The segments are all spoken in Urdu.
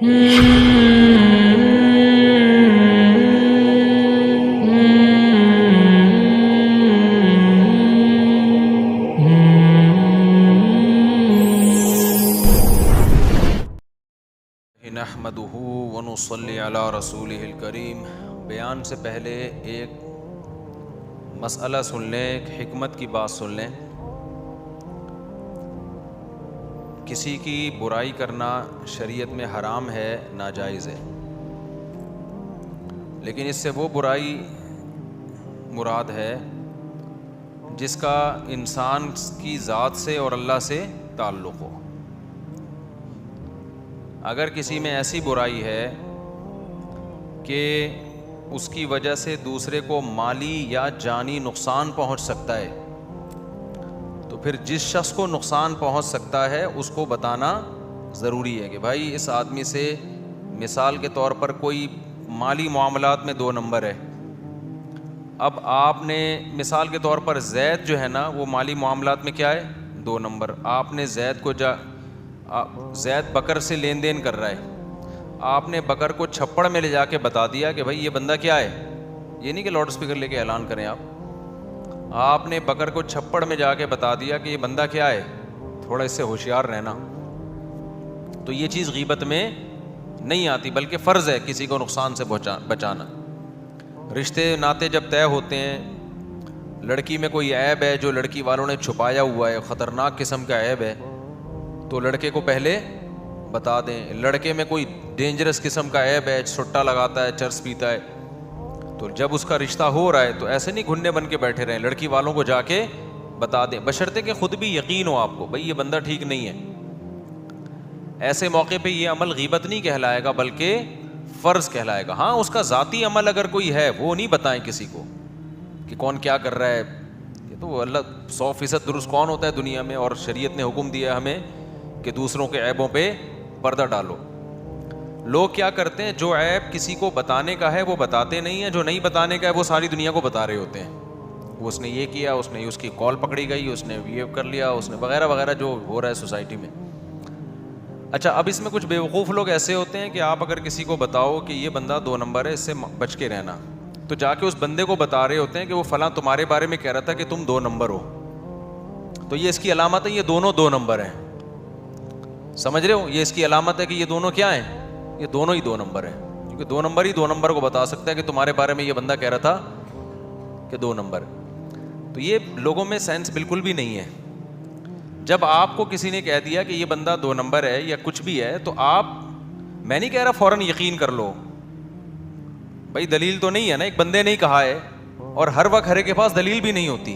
نحمدہ ونصلی علی رسولہ الکریم۔ بیان سے پہلے ایک مسئلہ سن لیں، ایک حکمت کی بات سن لیں۔ کسی کی برائی کرنا شریعت میں حرام ہے، ناجائز ہے، لیکن اس سے وہ برائی مراد ہے جس کا انسان کی ذات سے اور اللہ سے تعلق ہو۔ اگر کسی میں ایسی برائی ہے کہ اس کی وجہ سے دوسرے کو مالی یا جانی نقصان پہنچ سکتا ہے، تو پھر جس شخص کو نقصان پہنچ سکتا ہے اس کو بتانا ضروری ہے کہ بھائی اس آدمی سے، مثال کے طور پر کوئی مالی معاملات میں 2 نمبر ہے۔ اب آپ نے مثال کے طور پر زید جو ہے نا، وہ مالی معاملات میں کیا ہے؟ 2 نمبر۔ آپ نے زید کو زید بکر سے لین دین کر رہا ہے، آپ نے بکر کو چھپڑ میں لے جا کے بتا دیا کہ بھائی یہ بندہ کیا ہے۔ یہ نہیں کہ لاؤڈ اسپیکر لے کے اعلان کریں، آپ نے بکر کو چھپڑ میں جا کے بتا دیا کہ یہ بندہ کیا ہے، تھوڑا اس سے ہوشیار رہنا۔ تو یہ چیز غیبت میں نہیں آتی، بلکہ فرض ہے کسی کو نقصان سے بچانا۔ رشتے ناتے جب طے ہوتے ہیں، لڑکی میں کوئی عیب ہے جو لڑکی والوں نے چھپایا ہوا ہے، خطرناک قسم کا عیب ہے، تو لڑکے کو پہلے بتا دیں۔ لڑکے میں کوئی ڈینجرس قسم کا عیب ہے، سٹا لگاتا ہے، چرس پیتا ہے، تو جب اس کا رشتہ ہو رہا ہے تو ایسے نہیں گھننے بن کے بیٹھے رہیں، لڑکی والوں کو جا کے بتا دیں، بشرطے کہ خود بھی یقین ہو آپ کو بھائی یہ بندہ ٹھیک نہیں ہے۔ ایسے موقع پہ یہ عمل غیبت نہیں کہلائے گا بلکہ فرض کہلائے گا۔ ہاں اس کا ذاتی عمل اگر کوئی ہے وہ نہیں بتائیں کسی کو کہ کون کیا کر رہا ہے، یہ تو اللہ 100% درست کون ہوتا ہے دنیا میں، اور شریعت نے حکم دیا ہے ہمیں کہ دوسروں کے عیبوں پہ پردہ ڈالو۔ لوگ کیا کرتے ہیں، جو عیب کسی کو بتانے کا ہے وہ بتاتے نہیں ہیں، جو نہیں بتانے کا ہے وہ ساری دنیا کو بتا رہے ہوتے ہیں۔ اس نے یہ کیا، اس نے اس کی کال پکڑی گئی، اس نے یہ کر لیا، اس نے وغیرہ وغیرہ جو ہو رہا ہے سوسائٹی میں۔ اچھا، اب اس میں کچھ بیوقوف لوگ ایسے ہوتے ہیں کہ آپ اگر کسی کو بتاؤ کہ یہ بندہ 2 نمبر ہے، اس سے بچ کے رہنا، تو جا کے اس بندے کو بتا رہے ہوتے ہیں کہ وہ فلاں تمہارے بارے میں کہہ رہا تھا کہ تم 2 نمبر ہو، تو یہ اس کی علامت ہے یہ دونوں 2 نمبر ہیں۔ سمجھ رہے ہو؟ یہ اس کی علامت ہے کہ یہ دونوں کیا ہیں، یہ دونوں ہی 2 نمبر ہیں، کیونکہ 2 نمبر ہی 2 نمبر کو بتا سکتا ہے کہ تمہارے بارے میں یہ بندہ کہہ رہا تھا کہ 2 نمبر۔ تو یہ لوگوں میں سینس بالکل بھی نہیں ہے۔ جب آپ کو کسی نے کہہ دیا کہ یہ بندہ 2 نمبر ہے یا کچھ بھی ہے، تو آپ، میں نہیں کہہ رہا فوراً یقین کر لو، بھائی دلیل تو نہیں ہے نا، ایک بندے نے ہی کہا ہے، اور ہر وقت ہر ایک کے پاس دلیل بھی نہیں ہوتی،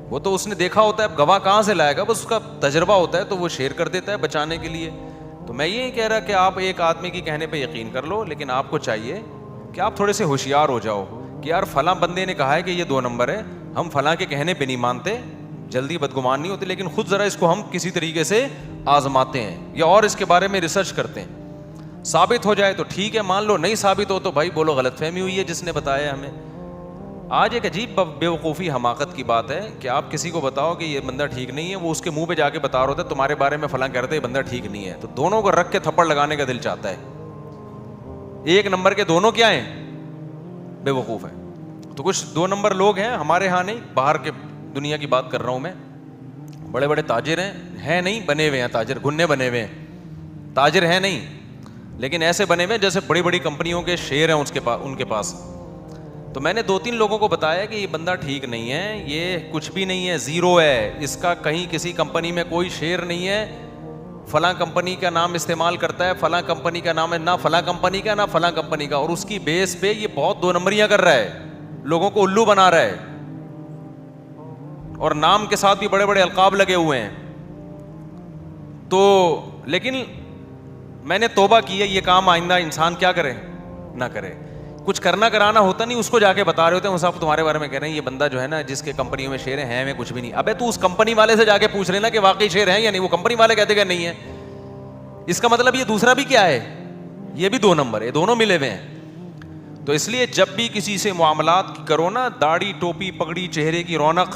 وہ تو اس نے دیکھا ہوتا ہے، اب گواہ کہاں سے لائے گا، بس اس کا تجربہ ہوتا ہے تو وہ شیئر کر دیتا ہے بچانے کے لیے۔ تو میں یہ کہہ رہا کہ آپ ایک آدمی کی کہنے پہ یقین کر لو، لیکن آپ کو چاہیے کہ آپ تھوڑے سے ہوشیار ہو جاؤ کہ یار فلاں بندے نے کہا ہے کہ یہ 2 نمبر ہے، ہم فلاں کے کہنے پہ نہیں مانتے، جلدی بدگمان نہیں ہوتے، لیکن خود ذرا اس کو ہم کسی طریقے سے آزماتے ہیں یا اور اس کے بارے میں ریسرچ کرتے ہیں، ثابت ہو جائے تو ٹھیک ہے مان لو، نہیں ثابت ہو تو بھائی بولو غلط فہمی ہوئی ہے جس نے بتایا ہمیں۔ آج ایک عجیب بیوقوفی حماقت کی بات ہے کہ آپ کسی کو بتاؤ کہ یہ بندہ ٹھیک نہیں ہے، وہ اس کے منہ پہ جا کے بتا رہا ہوتا ہے تمہارے بارے میں فلاں کہہ رہے تھے یہ بندہ ٹھیک نہیں ہے، تو دونوں کو رکھ کے تھپڑ لگانے کا دل چاہتا ہے۔ 1 نمبر کے دونوں کیا ہیں؟ بیوقوف ہیں۔ تو کچھ 2 نمبر لوگ ہیں ہمارے ہاں، نہیں باہر کے دنیا کی بات کر رہا ہوں میں، بڑے بڑے تاجر ہیں نہیں بنے ہوئے ہیں، تاجر گھنے بنے ہوئے ہیں، تاجر ہیں نہیں، لیکن ایسے بنے ہوئے جیسے بڑی بڑی کمپنیوں کے شیئر ہیں ان کے پاس۔ تو میں نے 2-3 لوگوں کو بتایا کہ یہ بندہ ٹھیک نہیں ہے، یہ کچھ بھی نہیں ہے، 0 ہے، اس کا کہیں کسی کمپنی میں کوئی شیئر نہیں ہے، فلاں کمپنی کا نام استعمال کرتا ہے، فلاں کمپنی کا نام ہے، نہ فلاں کمپنی کا نہ فلاں کمپنی کا، اور اس کی بیس پہ یہ بہت 2 نمبریاں کر رہا ہے، لوگوں کو الو بنا رہا ہے، اور نام کے ساتھ بھی بڑے بڑے القاب لگے ہوئے ہیں۔ تو لیکن میں نے توبہ کی ہے، یہ کام آئندہ انسان کیا کرے، نہ کرے۔ کچھ کرنا کرانا ہوتا نہیں، اس کو جا کے بتا رہے ہوتے ہیں، صاحب تمہارے بارے میں کہہ رہے ہیں یہ بندہ جو ہے نا جس کے کمپنیوں میں شیئر ہیں میں کچھ بھی نہیں۔ ابے تو اس کمپنی والے سے جا کے پوچھ لینا کہ واقعی شیئر ہیں یا نہیں، وہ کمپنی والے کہتے کہ نہیں ہے، اس کا مطلب یہ دوسرا بھی کیا ہے، یہ بھی 2 نمبر ہے، دونوں ملے ہوئے ہیں۔ تو اس لیے جب بھی کسی سے معاملات کرو نا، داڑھی ٹوپی پگڑی چہرے کی رونق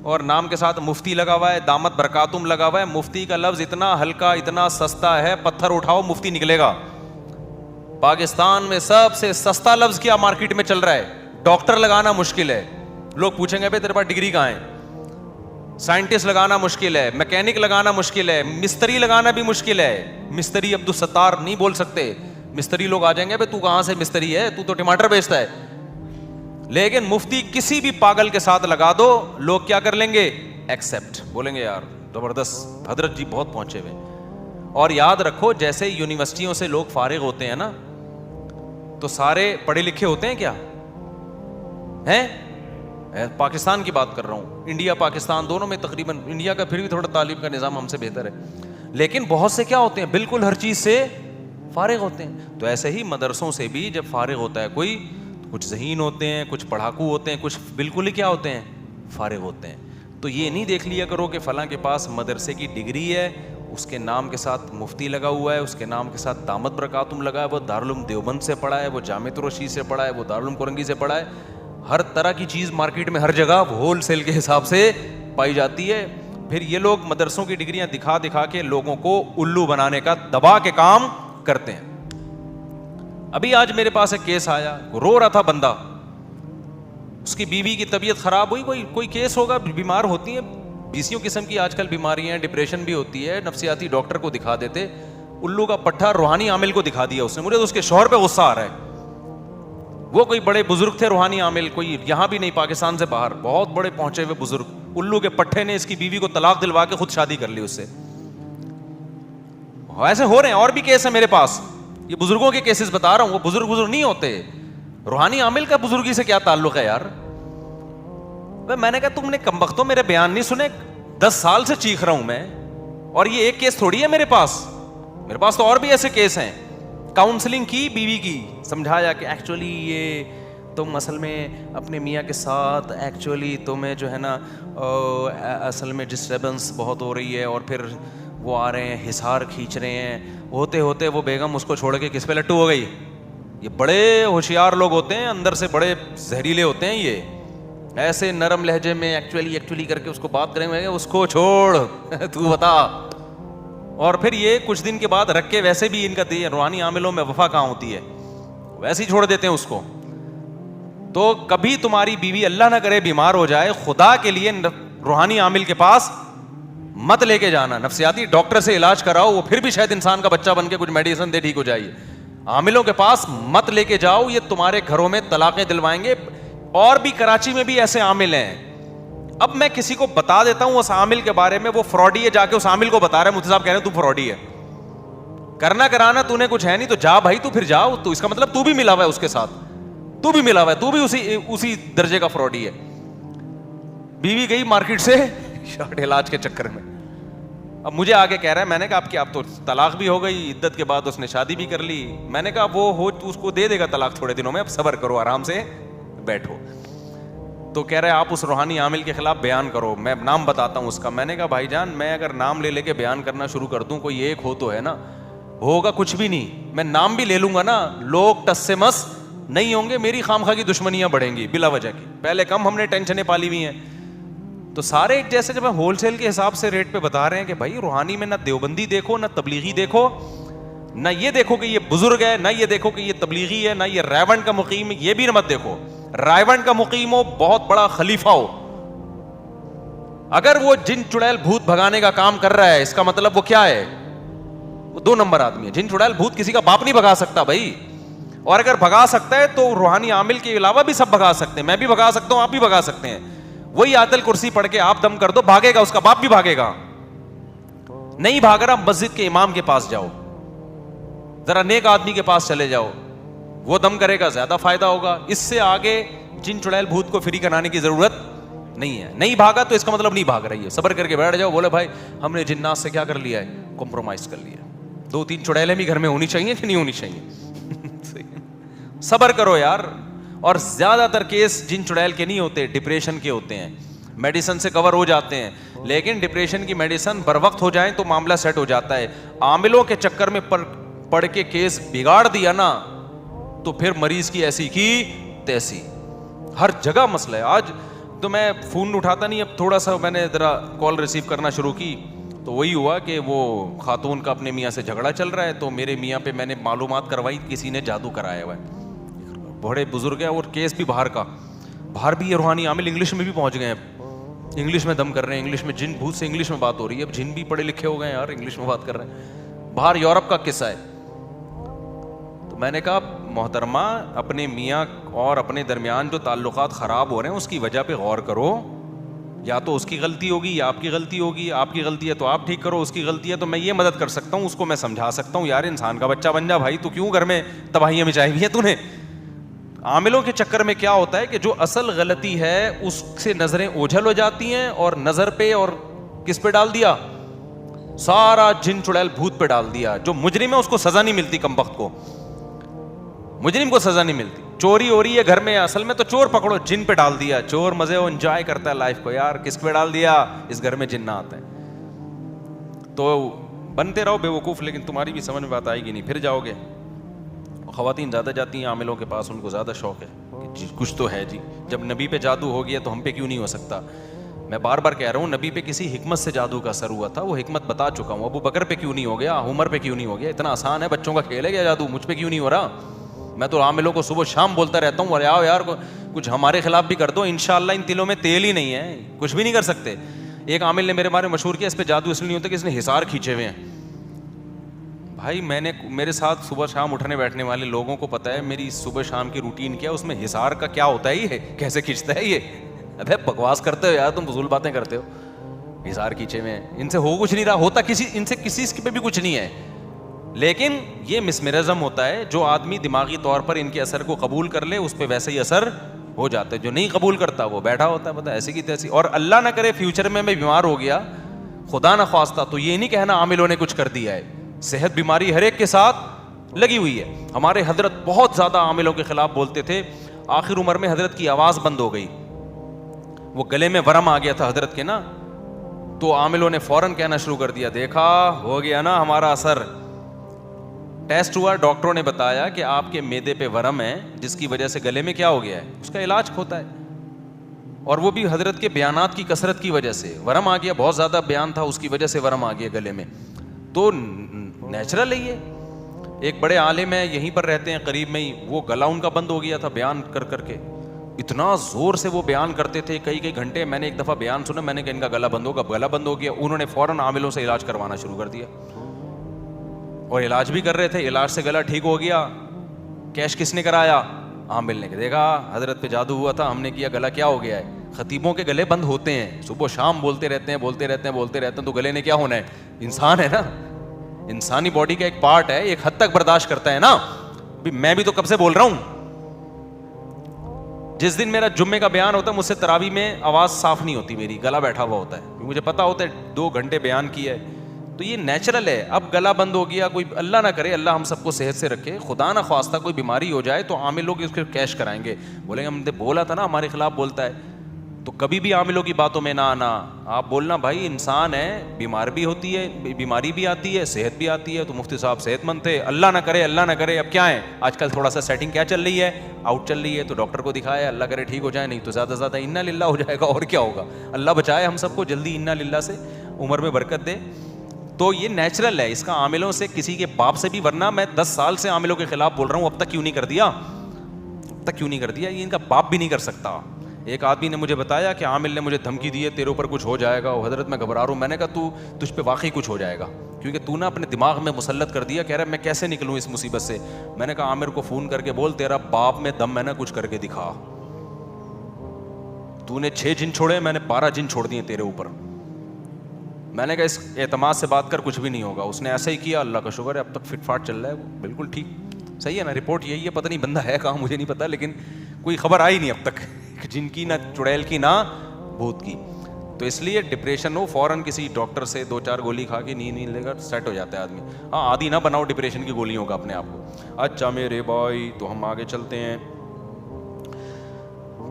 اور نام کے ساتھ مفتی لگا ہوا ہے, دامت برکاتم لگا ہوا ہے. مفتی کا لفظ اتنا ہلکا, اتنا سستا ہے, پتھر اٹھاؤ مفتی نکلے گا. پاکستان میں سب سے سستا لفظ کیا مارکیٹ میں چل رہا ہے؟ ڈاکٹر لگانا مشکل ہے. لوگ پوچھیں گے بھائی تیرے پاس ڈگری کہاں ہے؟ سائنٹسٹ لگانا مشکل ہے, میکینک لگانا مشکل ہے, مستری لگانا بھی مشکل ہے. مستری عبدالستار نہیں بول سکتے. مستری لوگ آ جائیں گے بھائی تو کہاں سے مستری ہے, تو ٹماٹر بیچتا ہے. لیکن مفتی کسی بھی پاگل کے ساتھ لگا دو, لوگ کیا کر لیں گے؟ ایکسپٹ, بولیں گے یار زبردست, حضرت جی بہت پہنچے ہوئے. اور یاد رکھو جیسے یونیورسٹیوں سے لوگ فارغ ہوتے ہیں نا, تو سارے پڑھے لکھے ہوتے ہیں کیا ہیں؟ پاکستان کی بات کر رہا ہوں, انڈیا پاکستان دونوں میں تقریباً, انڈیا کا پھر بھی تھوڑا تعلیم کا نظام ہم سے بہتر ہے, لیکن بہت سے کیا ہوتے ہیں بالکل ہر چیز سے فارغ ہوتے ہیں. تو ایسے ہی مدرسوں سے بھی جب فارغ ہوتا ہے کوئی, کچھ ذہین ہوتے ہیں, کچھ پڑھاکو ہوتے ہیں, کچھ بالکل ہی کیا ہوتے ہیں؟ فارغ ہوتے ہیں. تو یہ نہیں دیکھ لیا کرو کہ فلاں کے پاس مدرسے کی ڈگری ہے, اس کے نام کے ساتھ مفتی لگا ہوا ہے, اس کے نام کے ساتھ دامت برکاتم لگا ہے, وہ دارالعلوم دیوبند سے پڑھا ہے, وہ جامعۃ الرشید سے پڑھا ہے, وہ دارالعلوم کورنگی سے پڑھا ہے. ہر طرح کی چیز مارکیٹ میں ہر جگہ ہول سیل کے حساب سے پائی جاتی ہے. پھر یہ لوگ مدرسوں کی ڈگریاں دکھا دکھا کے لوگوں کو الو بنانے کا دبا کے کام کرتے ہیں. ابھی آج میرے پاس ایک کیس آیا, رو رہا تھا بندہ, اس کی بیوی کی طبیعت خراب ہوئی, کوئی کیس ہوگا, بیمار ہوتی ہیں, بیسیوں قسم کی آج کل بیماریاں ہیں, ڈپریشن بھی ہوتی ہے, نفسیاتی ڈاکٹر کو دکھا دیتے. الو کا پٹھا روحانی عامل کو دکھا دیا اس نے. مجھے تو اس کے شوہر پہ غصہ آ رہا ہے. وہ کوئی بڑے بزرگ تھے روحانی عامل, کوئی یہاں بھی نہیں پاکستان سے باہر, بہت بڑے پہنچے ہوئے بزرگ. الو کے پٹھے نے اس کی بیوی کو طلاق دلوا کے خود شادی کر لی اس سے. ایسے ہو رہے ہیں, اور بھی کیس ہیں میرے پاس. یہ بزرگوں کے کیسز بتا رہا ہوں, وہ بزرگ نہیں ہوتے. روحانی عامل کا بزرگی سے کیا تعلق ہے یار؟ میں نے کہا تم نے کمبختوں میرے بیان نہیں سنے, 10 سال سے چیخ رہا ہوں میں, اور یہ ایک کیس تھوڑی ہے میرے پاس تو اور بھی ایسے کیس ہیں. کاؤنسلنگ کی بیوی کی, سمجھایا کہ ایکچولی یہ تم اصل میں اپنے میاں کے ساتھ ایکچولی تمہیں جو ہے نا اصل میں ڈسٹربنس بہت ہو رہی ہے, اور پھر وہ آ رہے ہیں حصار کھینچ رہے ہیں, ہوتے ہوتے وہ بیگم اس کو چھوڑ کے کس پہ لٹو ہو گئی. یہ بڑے ہوشیار لوگ ہوتے ہیں, اندر سے بڑے زہریلے ہوتے ہیں. یہ ایسے نرم لہجے میں ایکچولی کر کے اس کو بات کریں گے, اس کو چھوڑ تو بتا. اور پھر یہ کچھ دن کے بعد رکھ کے, ویسے بھی ان کا روحانی عاملوں میں وفا کہاں ہوتی ہے, ویسے ہی چھوڑ دیتے ہیں اس کو. تو کبھی تمہاری بیوی اللہ نہ کرے بیمار ہو جائے, خدا کے لیے روحانی عامل کے پاس مت لے کے جانا. نفسیاتی ڈاکٹر سے علاج کراؤ, وہ پھر بھی شاید انسان کا بچہ بن کے کچھ میڈیسن دے ٹھیک ہو جائے. عاملوں کے پاس مت لے کے جاؤ, یہ تمہارے گھروں میں طلاقیں دلوائیں گے. اور بھی کراچی میں بھی ایسے عامل ہیں. اب میں کسی کو بتا دیتا ہوں اس عامل کے بارے میں, وہ فراڈی ہے, جا کے اس عامل کو بتا رہا ہے, مفتی صاحب کہہ رہے ہیں تو فراڈی ہے, کرنا کرانا تو نے کچھ ہے نہیں, تو جا بھائی, تو پھر جاؤ. تو اس کا مطلب تو بھی ملا ہوا ہے اس کے ساتھ, تو بھی ملا ہوا ہے, تو بھی اسی درجے کا فراڈی ہے. بیوی گئی مارکیٹ سے شارٹ علاج کے چکر میں. اب مجھے آگے کہہ رہا ہے, میں نے کہا آپ کی اب تو طلاق بھی ہو گئی, عدت کے بعد اس نے شادی بھی کر لی. میں نے کہا وہ ہو اس کو دے دے گا طلاق تھوڑے دنوں میں, اب صبر کرو, آرام سے بیٹھو. تو کہہ رہے آپ اس روحانی عامل کے خلاف بیان کرو, میں نام بتاتا ہوں اس کا. میں نے کہا بھائی جان, میں اگر نام لے کے بیان کرنا شروع کر دوں, کوئی ایک ہو تو ہے نا, ہوگا کچھ بھی نہیں. میں نام بھی لے لوں گا نا, لوگ ٹس سے مس نہیں ہوں گے, میری خامخواہ کی دشمنیاں بڑھیں گی بلا وجہ کی. پہلے کم ہم نے ٹینشنیں پالی ہوئی ہیں. تو سارے ایک جیسے جب ہم ہول سیل کے حساب سے ریٹ پہ بتا رہے ہیں کہ بھائی روحانی میں نہ دیوبندی دیکھو, نہ تبلیغی دیکھو, نہ یہ دیکھو کہ یہ بزرگ ہے, نہ یہ دیکھو کہ یہ تبلیغی ہے, نہ یہ رائیونڈ کا مقیم, یہ بھی نہ مت دیکھو. رائیونڈ کا مقیم ہو, بہت بڑا خلیفہ ہو, اگر وہ جن چڑیل بھوت بھگانے کا کام کر رہا ہے, اس کا مطلب وہ کیا ہے؟ وہ 2 نمبر آدمی ہے. جن چڑیل بھوت کسی کا باپ نہیں بھگا سکتا بھائی, اور اگر بھگا سکتا ہے تو روحانی عامل کے علاوہ بھی سب بھگا سکتے ہیں. میں بھی بھگا سکتا ہوں, آپ بھی بھگا سکتے ہیں. وہی آیت کرسی پڑھ کے آپ دم کر دو, بھاگے گا, اس کا باپ بھی بھاگے گا. نہیں بھاگ رہا, مسجد کے امام کے پاس جاؤ, ذرا نیک آدمی کے پاس چلے جاؤ, وہ دم کرے گا, زیادہ فائدہ ہوگا. اس سے آگے جن چڑیل بھوت کو فری کرانے کی ضرورت نہیں ہے. نہیں بھاگا تو اس کا مطلب نہیں بھاگ رہی ہے, صبر کر کے بیٹھ جاؤ. بولے بھائی ہم نے جنات سے کیا کر لیا ہے, کمپرومائز کر لیا. 2-3 چڑیلیں بھی گھر میں ہونی چاہیے کہ نہیں ہونی چاہیے؟ صبر کرو یار. اور زیادہ تر کیس جن چڑیل کے نہیں ہوتے, ڈپریشن کے ہوتے ہیں. میڈیسن سے کور ہو جاتے ہیں, لیکن ڈپریشن کی میڈیسن بر وقت ہو جائیں تو معاملہ سیٹ ہو جاتا ہے. عاملوں کے چکر میں پڑھ کے کیس بگاڑ دیا نا, تو پھر مریض کی ایسی کی تیسی, ہر جگہ مسئلہ ہے. آج تو میں فون اٹھاتا نہیں. اب تھوڑا سا میں نے ذرا کال ریسیو کرنا شروع کی تو وہی ہوا کہ وہ خاتون کا اپنے میاں سے جھگڑا چل رہا ہے. تو میرے میاں پہ میں نے معلومات کروائی, کسی نے جادو کرایا ہوا ہے, بڑے بزرگ ہیں, اور کیس بھی باہر کا, باہر بھی یہ روحانی عامل انگلش میں بھی پہنچ گئے ہیں, انگلش میں دم کر رہے ہیں, انگلش میں جن بھوت سے انگلش میں بات ہو رہی ہے. اب جن بھی پڑھے لکھے ہو گئے ہیں یار, انگلش میں بات کر رہے ہیں. باہر یورپ کا قصہ ہے. تو میں نے کہا محترمہ, اپنے میاں اور اپنے درمیان جو تعلقات خراب ہو رہے ہیں اس کی وجہ پہ غور کرو. یا تو اس کی غلطی ہوگی یا آپ کی غلطی ہوگی. آپ کی غلطی ہے تو آپ ٹھیک کرو, اس کی غلطی ہے تو میں یہ مدد کر سکتا ہوں, اس کو میں سمجھا سکتا ہوں, یار انسان کا بچہ بن جا بھائی, تو کیوں گھر میں تباہیاں مچائی ہوئی ہیں تو نے. عاملوں کے چکر میں کیا ہوتا ہے کہ جو اصل غلطی ہے اس سے نظریں اوجھل ہو جاتی ہیں, اور نظر پہ اور کس پہ ڈال دیا, سارا جن چڑیل بھوت پہ ڈال دیا. جو مجرم ہے اس کو سزا نہیں ملتی, کمبخت کو, مجرم کو سزا نہیں ملتی. چوری ہو رہی ہے گھر میں, اصل میں تو چور پکڑو, جن پہ ڈال دیا. چور مزے ہو انجوائے کرتا ہے لائف کو, یار کس پہ ڈال دیا, اس گھر میں جن نہ آتا ہے. تو بنتے رہو بے وقوف, لیکن تمہاری بھی سمجھ میں بات آئے گی نہیں, پھر جاؤ گے. خواتین زیادہ جاتی ہیں عاملوں کے پاس, ان کو زیادہ شوق ہے کہ کچھ تو ہے جی. جب نبی پہ جادو ہو گیا تو ہم پہ کیوں نہیں ہو سکتا. میں بار بار کہہ رہا ہوں, نبی پہ کسی حکمت سے جادو کا اثر ہوا تھا, وہ حکمت بتا چکا ہوں. ابو بکر پہ کیوں نہیں ہو گیا, عمر پہ کیوں نہیں ہو گیا, اتنا آسان ہے, بچوں کا کھیل ہے کیا جادو, مجھ پہ کیوں نہیں ہو رہا. میں تو عاملوں کو صبح شام بولتا رہتا ہوں, ارے آؤ یار کچھ ہمارے خلاف بھی کر دو, انشاءاللہ ان تلوں میں تیل ہی نہیں ہے, کچھ بھی نہیں کر سکتے. ایک عامل نے میرے بارے میں مشہور کیا, اس پہ جادو اس لیے نہیں ہوتا کہ اس نے حصار کھینچے ہوئے ہیں. بھائی میں نے, میرے ساتھ صبح شام اٹھنے بیٹھنے والے لوگوں کو پتا ہے میری صبح شام کی روٹین کیا, اس میں حصار کا کیا ہوتا ہے, یہ کیسے کھینچتا ہے یہ. ابے بکواس کرتے ہو یار, تم فضول باتیں کرتے ہو. حصار کھینچے ہوئے ہیں, ان سے ہو کچھ نہیں رہا, ہوتا کسی, ان سے کسی پہ بھی کچھ نہیں ہے. لیکن یہ مسمرزم ہوتا ہے, جو آدمی دماغی طور پر ان کے اثر کو قبول کر لے اس پہ ویسے ہی اثر ہو جاتا ہے, جو نہیں قبول کرتا وہ بیٹھا ہوتا ہے پتہ ایسی کی تیسی. اور اللہ نہ کرے فیوچر میں بیمار ہو گیا, خدا نہ خواستہ, تو یہ نہیں کہنا عاملوں نے کچھ کر دیا ہے. صحت بیماری ہر ایک کے ساتھ لگی ہوئی ہے. ہمارے حضرت بہت زیادہ عاملوں کے خلاف بولتے تھے, آخر عمر میں حضرت کی آواز بند ہو گئی, وہ گلے میں ورم آ گیا تھا حضرت کے نا, تو عاملوں نے فوراً کہنا شروع کر دیا, دیکھا ہو گیا نا ہمارا اثر. ٹیسٹ ہوا, ڈاکٹروں نے بتایا کہ آپ کے معدے پہ ورم ہے, جس کی وجہ سے گلے میں کیا ہو گیا ہے, اس کا علاج ہوتا ہے. اور وہ بھی حضرت کے بیانات کی کثرت کی وجہ سے ورم آ گیا, بہت زیادہ بیان تھا, اس کی وجہ سے ورم آ گیا گلے میں. تو نیچرل ہے یہ. ایک بڑے عالم ہیں یہیں پر رہتے ہیں قریب میں ہی, وہ گلا ان کا بند ہو گیا تھا بیان کر کر کے, اتنا زور سے وہ بیان کرتے تھے کئی کئی گھنٹے. میں نے ایک دفعہ بیان سنا, میں نے کہا ان کا گلا بند ہوگا, گلا بند ہو گیا. انہوں نے فوراً عاملوں سے علاج کروانا شروع کر دیا, اور علاج بھی کر رہے تھے, علاج سے گلا ٹھیک ہو گیا. کیش کس نے کرایا, عامل نے. دیکھا حضرت پہ جادو ہوا تھا, ہم نے کیا, گلا کیا ہو گیا ہے. خطیبوں کے گلے بند ہوتے ہیں, صبح شام بولتے رہتے ہیں بولتے رہتے ہیں بولتے رہتے ہیں, تو گلے نے کیا ہونا ہے, انسان ہے نا, انسانی باڈی کا ایک پارٹ ہے, ایک حد تک برداشت کرتا ہے نا. میں بھی تو کب سے بول رہا ہوں. جس دن میرا جمعے کا بیان ہوتا ہے, مجھ سے تراویح میں آواز صاف نہیں ہوتی, میری گلا بیٹھا ہوا ہوتا ہے, مجھے پتا ہوتا ہے 2 گھنٹے بیان کیا ہے. تو یہ نیچرل ہے. اب گلا بند ہو گیا, کوئی اللہ نہ کرے, اللہ ہم سب کو صحت سے رکھے, خدا نہ خواستہ کوئی بیماری ہو جائے, تو عامل لوگ اس کو کیش کرائیں گے, بولیں گے ہم نے بولا تھا نا ہمارے خلاف بولتا ہے. تو کبھی بھی عاملوں کی باتوں میں نہ آنا. آپ بولنا بھائی انسان ہے, بیمار بھی ہوتی ہے, بیماری بھی آتی ہے, صحت بھی آتی ہے. تو مفتی صاحب صحت مند تھے, اللہ نہ کرے اللہ نہ کرے. اب کیا ہے آج کل تھوڑا سا سیٹنگ کیا چل رہی ہے, آؤٹ چل رہی ہے, تو ڈاکٹر کو دکھایا, اللہ کرے ٹھیک ہو جائے, نہیں تو زیادہ سے زیادہ انا للہ ہو جائے گا, اور کیا ہوگا. اللہ بچائے ہم سب کو جلدی انا للہ سے, عمر میں برکت دے. تو یہ نیچرل ہے, اس کا عاملوں سے کسی کے باپ سے بھی, ورنہ میں 10 سال سے عاملوں کے خلاف بول رہا ہوں, اب تک کیوں نہیں کر دیا, اب تک کیوں نہیں کر دیا. یہ ان کا باپ بھی نہیں کر سکتا. ایک آدمی نے مجھے بتایا کہ عامل نے مجھے دھمکی دی ہے, تیرے اوپر کچھ ہو جائے گا. حضرت میں گھبرا رہا ہوں. میں نے کہا تجھ پہ واقعی کچھ ہو جائے گا, کیونکہ تو نے اپنے دماغ میں مسلط کر دیا. کہہ رہا ہے میں کیسے نکلوں اس مصیبت سے. میں نے کہا عامر کو فون کر کے بول, تیرا باپ میں دم ہے نا, کچھ کر کے دکھا. تو نے 6 جن چھوڑے, میں نے 12 جن چھوڑ دیے تیرے اوپر. میں نے کہا اس اعتماد سے بات کر, کچھ بھی نہیں ہوگا. اس نے ایسا ہی کیا, اللہ کا شکر ہے اب تک فٹ فاٹ چل رہا ہے, وہ بالکل ٹھیک. صحیح ہے نا, رپورٹ یہی ہے. پتہ نہیں بندہ ہے کہاں, مجھے نہیں پتا, لیکن کوئی خبر آئی نہیں اب تک, جن کی نہ چڑیل کی نہ بھوت کی. تو اس لیے ڈپریشن ہو, فوراً کسی ڈاکٹر سے 2-4 گولی کھا کے نیند لے کر سیٹ ہو جاتا ہے آدمی. ہاں عادی نہ بناؤ ڈپریشن کی گولیوں کا اپنے آپ کو. اچھا میرے بھائی, تو ہم آگے چلتے ہیں.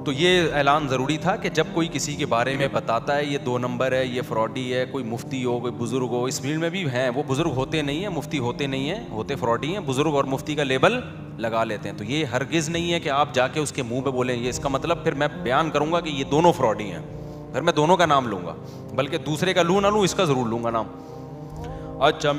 تو یہ اعلان ضروری تھا کہ جب کوئی کسی کے بارے میں بتاتا ہے یہ 2 نمبر ہے, یہ فراڈی ہے, کوئی مفتی ہو, کوئی بزرگ ہو, اس فیلڈ میں بھی ہیں, وہ بزرگ ہوتے نہیں ہیں, مفتی ہوتے نہیں ہیں, ہوتے فراڈی ہیں. بزرگ اور مفتی کا لیبل لگا لیتے ہیں. تو یہ ہرگز نہیں ہے کہ آپ جا کے اس کے منہ پہ بولیں یہ اس کا مطلب پھر میں بیان کروں گا کہ یہ دونوں فراڈی ہیں, پھر میں دونوں کا نام لوں گا, بلکہ دوسرے کا لوں نہ لوں اس کا ضرور لوں گا نام. اچھا